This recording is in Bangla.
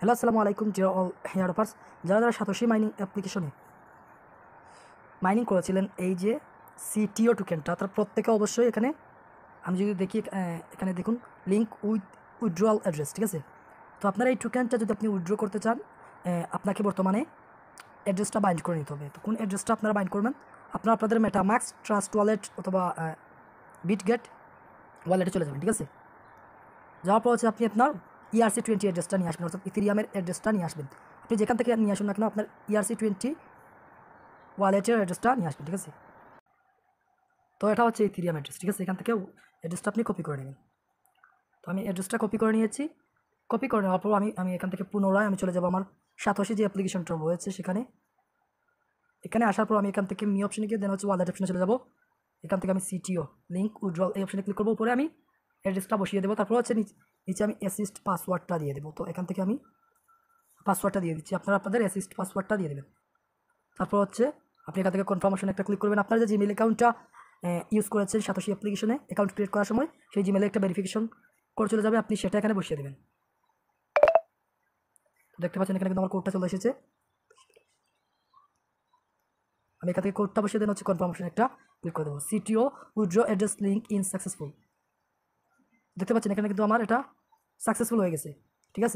হ্যালো আসসালামু আলাইকুম ডিয়ার অল হেয়ারপার্স, যারা যারা সাতোশি মাইনিং অ্যাপ্লিকেশনে মাইনিং করেছিলেন এই যে সিটিও টোকেনটা, তার প্রত্যেকে অবশ্যই এখানে আমি যদি দেখি এখানে দেখুন লিঙ্ক উইথড্রয়াল অ্যাড্রেস, ঠিক আছে। তো আপনার এই টোকেনটা যদি আপনি উইথড্র করতে চান, আপনাকে বর্তমানে অ্যাড্রেসটা বাইন্ড করে নিতে হবে। তো কোন অ্যাড্রেসটা আপনারা বাইন্ড করবেন? আপনাদের মেটামাক্স, ট্রাস্ট ওয়ালেট অথবা বিটগেট ওয়ালেটে চলে যাবেন, ঠিক আছে। যাওয়ার পর হচ্ছে আপনি আপনার ERC20 অ্যাড্রেসটা নিয়ে আসবেন, অর্থাৎ ইথেরিয়ামের অ্যাড্রেসটা নিয়ে আসবেন। আপনি যেখান থেকে নিয়ে আসুন না কেন, আপনার ERC20 ওয়ালেটের অ্যাড্রেসটা নিয়ে আসবেন, ঠিক আছে। তো এটা হচ্ছে ইথেরিয়াম অ্যাড্রেস, ঠিক আছে। এখান থেকে অ্যাড্রেসটা আপনি কপি করে নেবেন। তো আমি অ্যাড্রেসটা কপি করে নিয়েছি। কপি করে নেওয়ার পর আমি এখান থেকে পুনরায় চলে যাব আমার সাতোশি যে অ্যাপ্লিকেশনটা রয়েছে সেখানে। এখানে আসার পর আমি এখান থেকে মি অপশনে গিয়ে দেন হচ্ছে ওয়ালেট অপশনে চলে যাব। এখান থেকে আমি সিটিও লিঙ্ক উইথড্রল এই অপশনে ক্লিক করবো। উপরে আমি অ্যাড্রেসটা বসিয়ে দেবো। তারপর হচ্ছে নিচে আমি অ্যাসিস্ট পাসওয়ার্ডটা দিয়ে দেবো। তো এখান থেকে আমি পাসওয়ার্ডটা দিয়ে দিচ্ছি, আপনাদের অ্যাসিস্ট পাসওয়ার্ডটা দিয়ে দেবেন। তারপর হচ্ছে আপনি এখান থেকে কনফার্মেশন একটা ক্লিক করবেন। আপনার যে জিমেল অ্যাকাউন্টটা ইউজ করেছেন সাতোশি অ্যাপ্লিকেশনে অ্যাকাউন্ট ক্রিয়েট করার সময়, সেই জিমেলে একটা ভেরিফিকেশন কোড চলে যাবে, আপনি সেটা এখানে বসিয়ে দেবেন। দেখতে পাচ্ছেন এখানে কিন্তু আমার কোডটা চলে এসেছে। আমি এখান থেকে কোডটা বসিয়ে দেন হচ্ছে কনফার্মেশন একটা ক্লিক করে দেবো। CTO withdraw address link in successful. দেখতে পাচ্ছেন এখানে কিন্তু আমার এটা সাকসেসফুল হয়ে গেছে, ঠিক আছে।